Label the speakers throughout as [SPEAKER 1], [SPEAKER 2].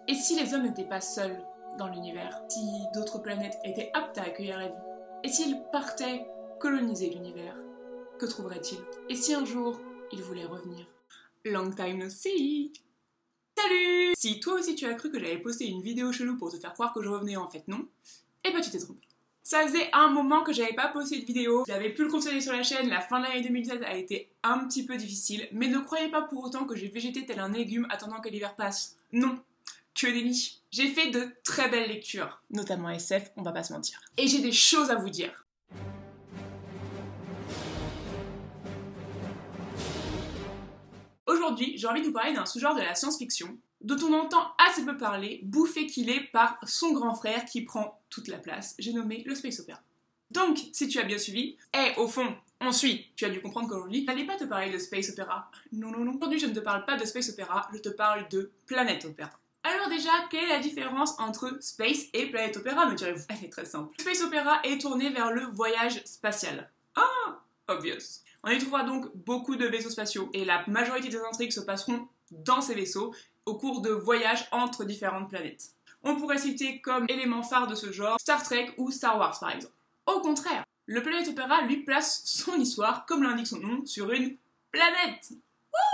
[SPEAKER 1] Et si les hommes n'étaient pas seuls dans l'univers? Si d'autres planètes étaient aptes à accueillir la vie? Et s'ils partaient coloniser l'univers? Que trouveraient-ils? Et si un jour, ils voulaient revenir? Long time no see! Salut! Si toi aussi tu as cru que j'avais posté une vidéo chelou pour te faire croire que je revenais, en fait non, eh ben tu t'es trompé. Ça faisait un moment que j'avais pas posté de vidéo, j'avais plus le contrôler sur la chaîne, la fin de l'année 2016 a été un petit peu difficile, mais ne croyez pas pour autant que j'ai végété tel un légume attendant que l'hiver passe. Non, que nenni. J'ai fait de très belles lectures, notamment SF, on va pas se mentir. Et j'ai des choses à vous dire. Aujourd'hui, j'ai envie de vous parler d'un sous-genre de la science-fiction dont on entend assez peu parler, bouffé qu'il est par son grand frère qui prend toute la place. J'ai nommé le space opera. Donc, si tu as bien suivi, au fond, on suit, tu as dû comprendre qu'aujourd'hui, je n'allais pas te parler de space opera. Non. Aujourd'hui, je ne te parle pas de space opera, je te parle de planète opéra. Alors déjà, quelle est la différence entre space et planète opéra, me direz-vous? Elle est très simple. Le space opéra est tourné vers le voyage spatial. Ah, obvious. On y trouvera donc beaucoup de vaisseaux spatiaux, et la majorité des intrigues se passeront dans ces vaisseaux, au cours de voyages entre différentes planètes. On pourrait citer comme élément phare de ce genre Star Trek ou Star Wars par exemple. Au contraire, le Planète Opéra lui place son histoire, comme l'indique son nom, sur une planète.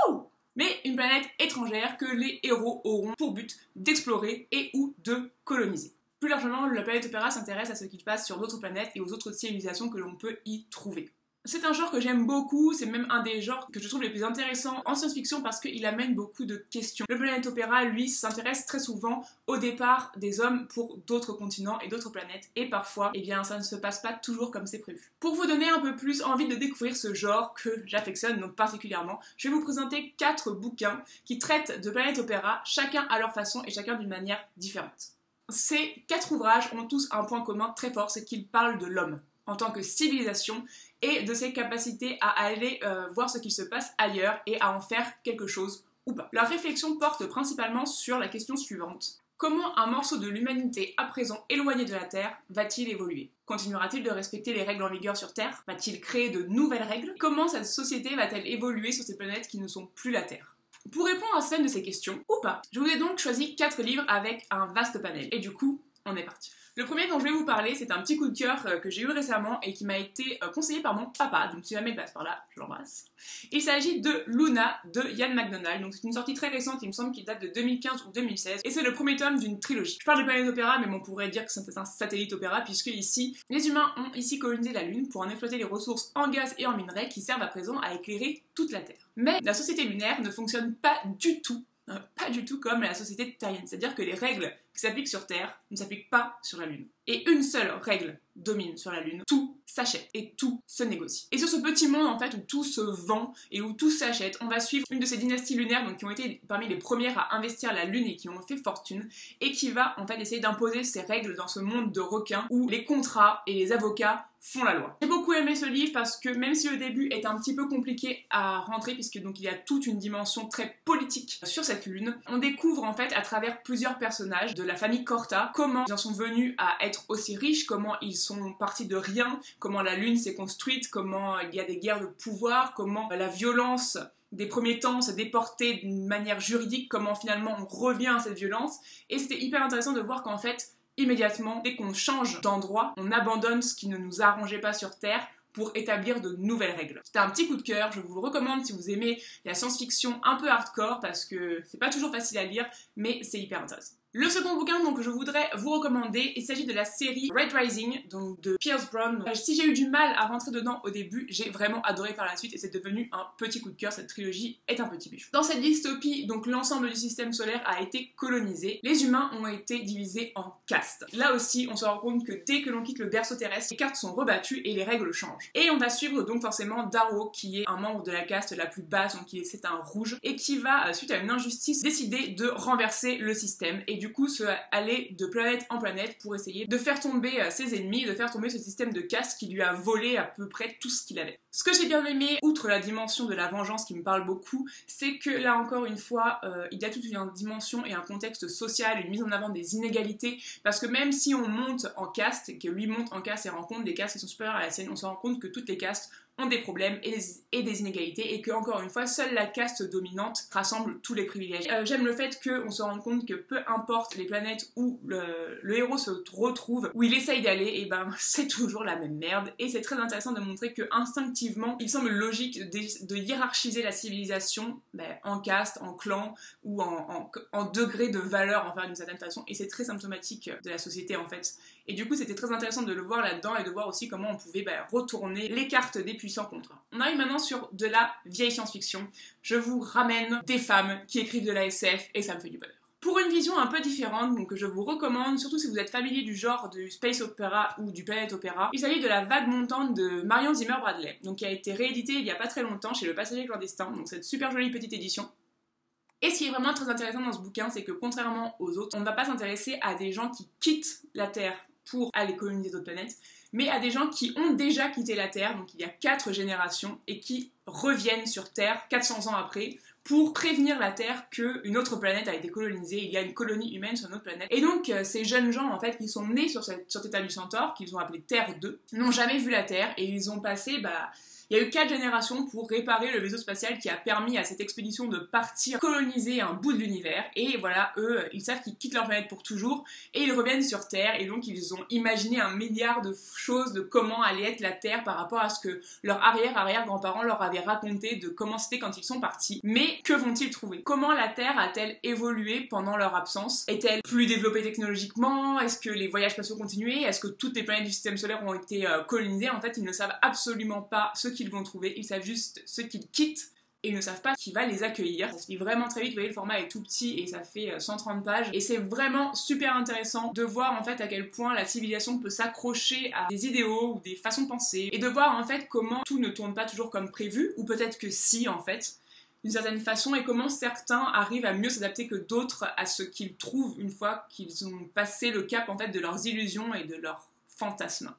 [SPEAKER 1] Wouh! Mais une planète étrangère que les héros auront pour but d'explorer et ou de coloniser. Plus largement, le Planète Opéra s'intéresse à ce qui se passe sur d'autres planètes et aux autres civilisations que l'on peut y trouver. C'est un genre que j'aime beaucoup, c'est même un des genres que je trouve les plus intéressants en science-fiction parce qu'il amène beaucoup de questions. Le Planète Opéra, lui, s'intéresse très souvent au départ des hommes pour d'autres continents et d'autres planètes, et parfois, eh bien, ça ne se passe pas toujours comme c'est prévu. Pour vous donner un peu plus envie de découvrir ce genre que j'affectionne donc particulièrement, je vais vous présenter 4 bouquins qui traitent de Planète Opéra, chacun à leur façon et chacun d'une manière différente. Ces 4 ouvrages ont tous un point commun très fort, c'est qu'ils parlent de l'homme en tant que civilisation et de ses capacités à aller voir ce qu'il se passe ailleurs et à en faire quelque chose ou pas. Leur réflexion porte principalement sur la question suivante. Comment un morceau de l'humanité à présent éloigné de la Terre va-t-il évoluer? Continuera-t-il de respecter les règles en vigueur sur Terre? Va-t-il créer de nouvelles règles? Comment cette société va-t-elle évoluer sur ces planètes qui ne sont plus la Terre? Pour répondre à certaines de ces questions, ou pas, je vous ai donc choisi 4 livres avec un vaste panel. Et du coup, on est parti. Le premier dont je vais vous parler, c'est un petit coup de cœur que j'ai eu récemment et qui m'a été conseillé par mon papa, donc si jamais il passe par là, je l'embrasse. Il s'agit de Luna de Ian McDonald, donc c'est une sortie très récente, il me semble qu'il date de 2015 ou 2016, et c'est le premier tome d'une trilogie. Je parle de planète opéra, mais on pourrait dire que c'est un satellite opéra, puisque ici, les humains ont ici colonisé la Lune pour en exploiter les ressources en gaz et en minerais qui servent à présent à éclairer toute la Terre. Mais la société lunaire ne fonctionne pas du tout comme la société terrienne, c'est-à-dire que les règles qui s'appliquent sur Terre ne s'appliquent pas sur la Lune. Et une seule règle domine sur la Lune, tout s'achète et tout se négocie. Et sur ce petit monde en fait où tout se vend et où tout s'achète, on va suivre une de ces dynasties lunaires donc, qui ont été parmi les premières à investir la Lune et qui ont fait fortune et qui va en fait essayer d'imposer ses règles dans ce monde de requins où les contrats et les avocats font la loi. J'ai beaucoup aimé ce livre parce que même si le début est un petit peu compliqué à rentrer puisque donc il y a toute une dimension très politique sur cette lune, on découvre en fait à travers plusieurs personnages de la famille Corta comment ils en sont venus à être aussi riches, comment ils sont partis de rien, comment la lune s'est construite, comment il y a des guerres de pouvoir, comment la violence des premiers temps se déportait d'une manière juridique, comment finalement on revient à cette violence, et c'était hyper intéressant de voir qu'en fait immédiatement, dès qu'on change d'endroit, on abandonne ce qui ne nous arrangeait pas sur Terre pour établir de nouvelles règles. C'était un petit coup de cœur, je vous le recommande si vous aimez la science-fiction un peu hardcore parce que c'est pas toujours facile à lire, mais c'est hyper intéressant. Le second bouquin donc, que je voudrais vous recommander, il s'agit de la série Red Rising, donc de Pierce Brown. Si j'ai eu du mal à rentrer dedans au début, j'ai vraiment adoré par la suite et c'est devenu un petit coup de cœur, cette trilogie est un petit bijou. Dans cette dystopie, donc l'ensemble du système solaire a été colonisé, les humains ont été divisés en castes. Là aussi, on se rend compte que dès que l'on quitte le berceau terrestre, les cartes sont rebattues et les règles changent. Et on va suivre donc forcément Darrow, qui est un membre de la caste la plus basse, donc c'est un rouge, et qui va, suite à une injustice, décider de renverser le système et du coup se aller de planète en planète pour essayer de faire tomber ses ennemis, de faire tomber ce système de caste qui lui a volé à peu près tout ce qu'il avait. Ce que j'ai bien aimé, outre la dimension de la vengeance qui me parle beaucoup, c'est que là encore une fois, il y a toute une dimension et un contexte social, une mise en avant des inégalités, parce que même si on monte en caste, et que lui monte en caste et rencontre des castes qui sont supérieures à la sienne, on se rend compte que toutes les castes ont des problèmes et des inégalités, et que, encore une fois, seule la caste dominante rassemble tous les privilèges. J'aime le fait qu'on se rende compte que peu importe les planètes où le héros se retrouve, où il essaye d'aller, et ben c'est toujours la même merde, et c'est très intéressant de montrer que instinctivement, il semble logique de hiérarchiser la civilisation en caste, en clan, ou en degré de valeur, enfin d'une certaine façon, et c'est très symptomatique de la société en fait. Et du coup, c'était très intéressant de le voir là-dedans et de voir aussi comment on pouvait retourner les cartes des puissants contre. On arrive maintenant sur de la vieille science-fiction. Je vous ramène des femmes qui écrivent de la SF et ça me fait du bonheur. Pour une vision un peu différente, donc que je vous recommande, surtout si vous êtes familier du genre du space opéra ou du planet opéra, il s'agit de La Vague montante de Marion Zimmer Bradley, donc qui a été réédité il y a pas très longtemps chez Le Passager clandestin, donc cette super jolie petite édition. Et ce qui est vraiment très intéressant dans ce bouquin, c'est que contrairement aux autres, on ne va pas s'intéresser à des gens qui quittent la Terre pour aller coloniser d'autres planètes, mais à des gens qui ont déjà quitté la Terre, donc il y a 4 générations, et qui reviennent sur Terre 400 ans après, pour prévenir la Terre qu'une autre planète a été colonisée, il y a une colonie humaine sur une autre planète. Et donc ces jeunes gens en fait qui sont nés sur Theta du Centaure, qu'ils ont appelé Terre 2, n'ont jamais vu la Terre, et ils ont passé il y a eu 4 générations pour réparer le vaisseau spatial qui a permis à cette expédition de partir coloniser un bout de l'univers. Et voilà, eux, ils savent qu'ils quittent leur planète pour toujours et ils reviennent sur Terre. Et donc, ils ont imaginé un milliard de choses de comment allait être la Terre par rapport à ce que leurs arrière-arrière-grands-parents leur avaient raconté de comment c'était quand ils sont partis. Mais que vont-ils trouver? Comment la Terre a-t-elle évolué pendant leur absence? Est-elle plus développée technologiquement? Est-ce que les voyages spatiaux continuaient? Est-ce que toutes les planètes du système solaire ont été colonisées? En fait, ils ne savent absolument pas ce qu'ils vont trouver, ils savent juste ce qu'ils quittent et ils ne savent pas qui va les accueillir. Ça se lit vraiment très vite, vous voyez le format est tout petit et ça fait 130 pages et c'est vraiment super intéressant de voir en fait à quel point la civilisation peut s'accrocher à des idéaux ou des façons de penser et de voir en fait comment tout ne tourne pas toujours comme prévu ou peut-être que si en fait d'une certaine façon et comment certains arrivent à mieux s'adapter que d'autres à ce qu'ils trouvent une fois qu'ils ont passé le cap en fait de leurs illusions et de leurs fantasmes.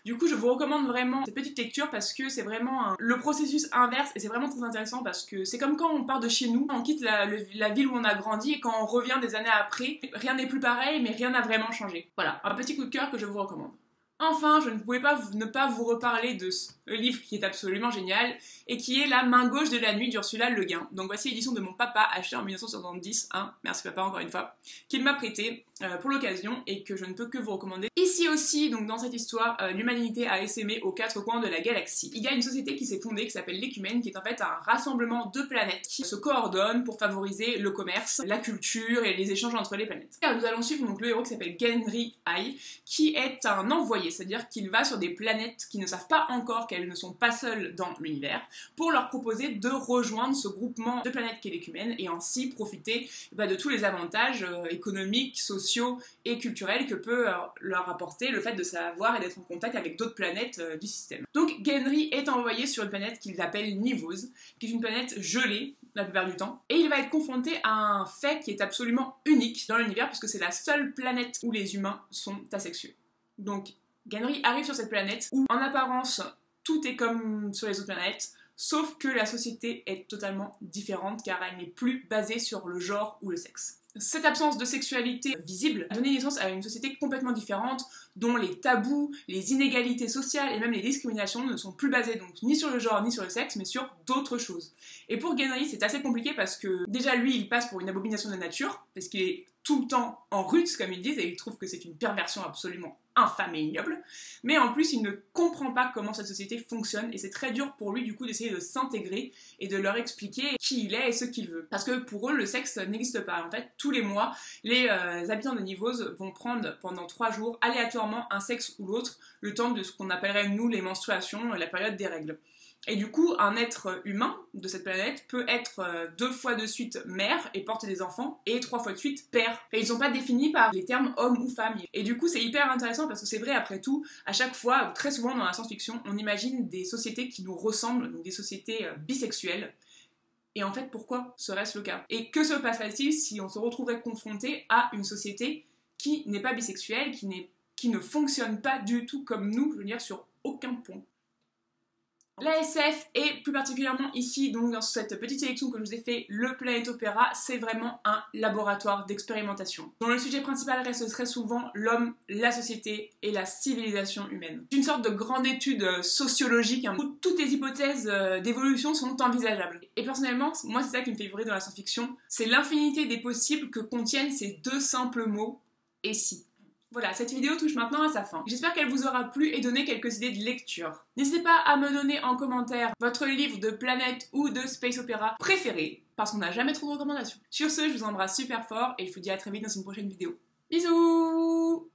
[SPEAKER 1] Du coup, je vous recommande vraiment cette petite lecture parce que c'est vraiment le processus inverse et c'est vraiment très intéressant parce que c'est comme quand on part de chez nous, on quitte la ville où on a grandi et quand on revient des années après, rien n'est plus pareil mais rien n'a vraiment changé. Voilà, un petit coup de cœur que je vous recommande. Enfin, je ne pouvais pas ne pas vous reparler de ce livre qui est absolument génial et qui est La main gauche de la nuit d'Ursula Le Guin. Donc voici l'édition de mon papa achetée en 1970, merci papa encore une fois, qu'il m'a prêté pour l'occasion et que je ne peux que vous recommander. Ici aussi, donc dans cette histoire, l'humanité a essaimé aux 4 coins de la galaxie. Il y a une société qui s'est fondée qui s'appelle l'Écumène, qui est en fait un rassemblement de planètes qui se coordonnent pour favoriser le commerce, la culture et les échanges entre les planètes. Et nous allons suivre donc le héros qui s'appelle Genry Ai, qui est un envoyé, c'est-à-dire qu'il va sur des planètes qui ne savent pas encore qu'elles ne sont pas seules dans l'univers, pour leur proposer de rejoindre ce groupement de planètes qu'est l'Écumène et ainsi profiter de tous les avantages économiques, sociaux et culturels que peut leur apporter le fait de savoir et d'être en contact avec d'autres planètes du système. Donc Genry est envoyé sur une planète qu'ils appellent Nivose, qui est une planète gelée la plupart du temps, et il va être confronté à un fait qui est absolument unique dans l'univers puisque c'est la seule planète où les humains sont asexués. Donc Genry arrive sur cette planète où en apparence tout est comme sur les autres planètes, sauf que la société est totalement différente car elle n'est plus basée sur le genre ou le sexe. Cette absence de sexualité visible a donné naissance à une société complètement différente dont les tabous, les inégalités sociales et même les discriminations ne sont plus basées donc ni sur le genre ni sur le sexe mais sur d'autres choses. Et pour Genry c'est assez compliqué parce que déjà lui il passe pour une abomination de la nature parce qu'il est tout le temps en rut comme ils disent et il trouve que c'est une perversion absolument infâme et ignoble, mais en plus il ne comprend pas comment cette société fonctionne et c'est très dur pour lui du coup d'essayer de s'intégrer et de leur expliquer qui il est et ce qu'il veut. Parce que pour eux le sexe n'existe pas. En fait tous les mois les habitants de Nivose vont prendre pendant 3 jours aléatoirement un sexe ou l'autre le temps de ce qu'on appellerait nous les menstruations, la période des règles. Et du coup, un être humain de cette planète peut être 2 fois de suite mère et porter des enfants, et 3 fois de suite père. Et ils sont pas définis par les termes homme ou femme. Et du coup, c'est hyper intéressant parce que c'est vrai, après tout, à chaque fois, ou très souvent dans la science-fiction, on imagine des sociétés qui nous ressemblent, donc des sociétés bisexuelles. Et en fait, pourquoi serait-ce le cas? Et que se passerait-il si on se retrouverait confronté à une société qui n'est pas bisexuelle, qui ne fonctionne pas du tout comme nous, je veux dire, sur aucun point? La SF et plus particulièrement ici, donc dans cette petite sélection que je vous ai fait, le Planet Opera, c'est vraiment un laboratoire d'expérimentation, dont le sujet principal reste très souvent l'homme, la société et la civilisation humaine. C'est une sorte de grande étude sociologique hein, où toutes les hypothèses d'évolution sont envisageables. Et personnellement, moi c'est ça qui me fait vibrer dans la science-fiction, c'est l'infinité des possibles que contiennent ces deux simples mots « et si ». Voilà, cette vidéo touche maintenant à sa fin. J'espère qu'elle vous aura plu et donné quelques idées de lecture. N'hésitez pas à me donner en commentaire votre livre de planète ou de space opéra préféré, parce qu'on n'a jamais trop de recommandations. Sur ce, je vous embrasse super fort et je vous dis à très vite dans une prochaine vidéo. Bisous!